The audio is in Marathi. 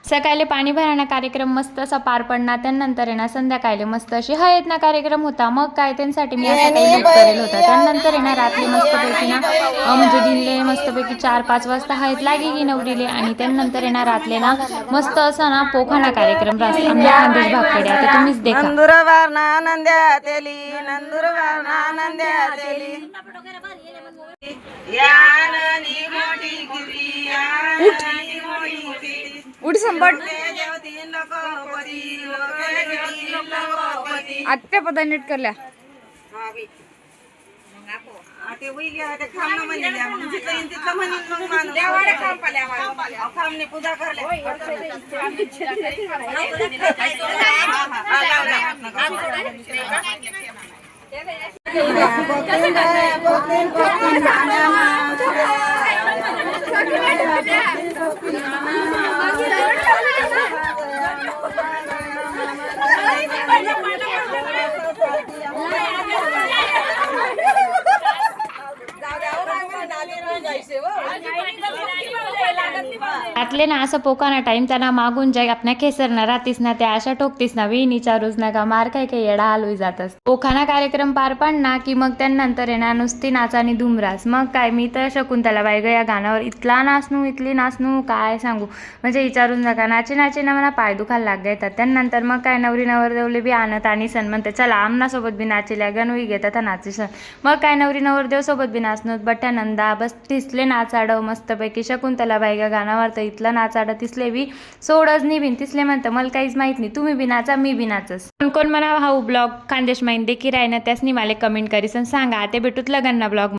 सकाळी पाणी भरणा कार्यक्रम मस्त असा पार पडला. त्यानंतर आहे ना संध्याकाळी मस्त अशी हळद ना कार्यक्रम होता. मग काय त्यांसाठी मी असा काही लूक करेल होता. त्यानंतर आहे ना रात्री मस्तपैकी ना म्हणजे दिले मस्तपैकी 4-5 वाजता हळद लागे की नवरीले. आणि त्यानंतर आहे ना रात्री ना मस्त असा ना पोखाना कार्यक्रम रास आमच्या खानदेश भागकडे. आता तुम्हीच देखा. नंदुरबार नंद्या तेली नंदुरबार नंद्या तेली उठ संपट आत्या पदा नीट करल्या पूजा करल्या आतले ना असं पोकाना टाइम त्यांना मागून जाय आपल्या खेसरना राहतीस ना त्या अशा ठोकतीस ना विनी चारूच नका मार काय काय येडा हलवी जातस. पोखाना कार्यक्रम पार पडना की मग त्यानंतर येणार नुसती नाचा आणि धुमरास. मग काय मी तर शकुंतला बाई ग या गाण्यावर इतला नाचनू इतली नाचनू काय सांगू म्हणजे विचारून नका. नाचे नाचे ना मला पाय दुखायला लाग येतात. त्यानंतर मग काय नवरी नवरदेवले बी आणत आणि सण म्हणते चला आमनासोबत बी नाचेल्या गणवी घेतात नाचे सण. मग काय नवरी नवरदेव सोबत बी नाचणं बट्ट्या नंदा बस तिसले नाचाडव मस्तपैकी शकुंतला बाई ग गाण्यावर तर इथलं नाचाडं तिसले बी सोडच निबिन तिसले म्हणतं मला काहीच माहित नाही. तुम्ही बी नाचा मी बी नाचस. कोण म्हणा हा ब्लॉग खानदेश माहिती देखील राही ना त्यासनी मला कमेंट करीसन सांगा. ते भेटूत लगन ना ब्लॉग.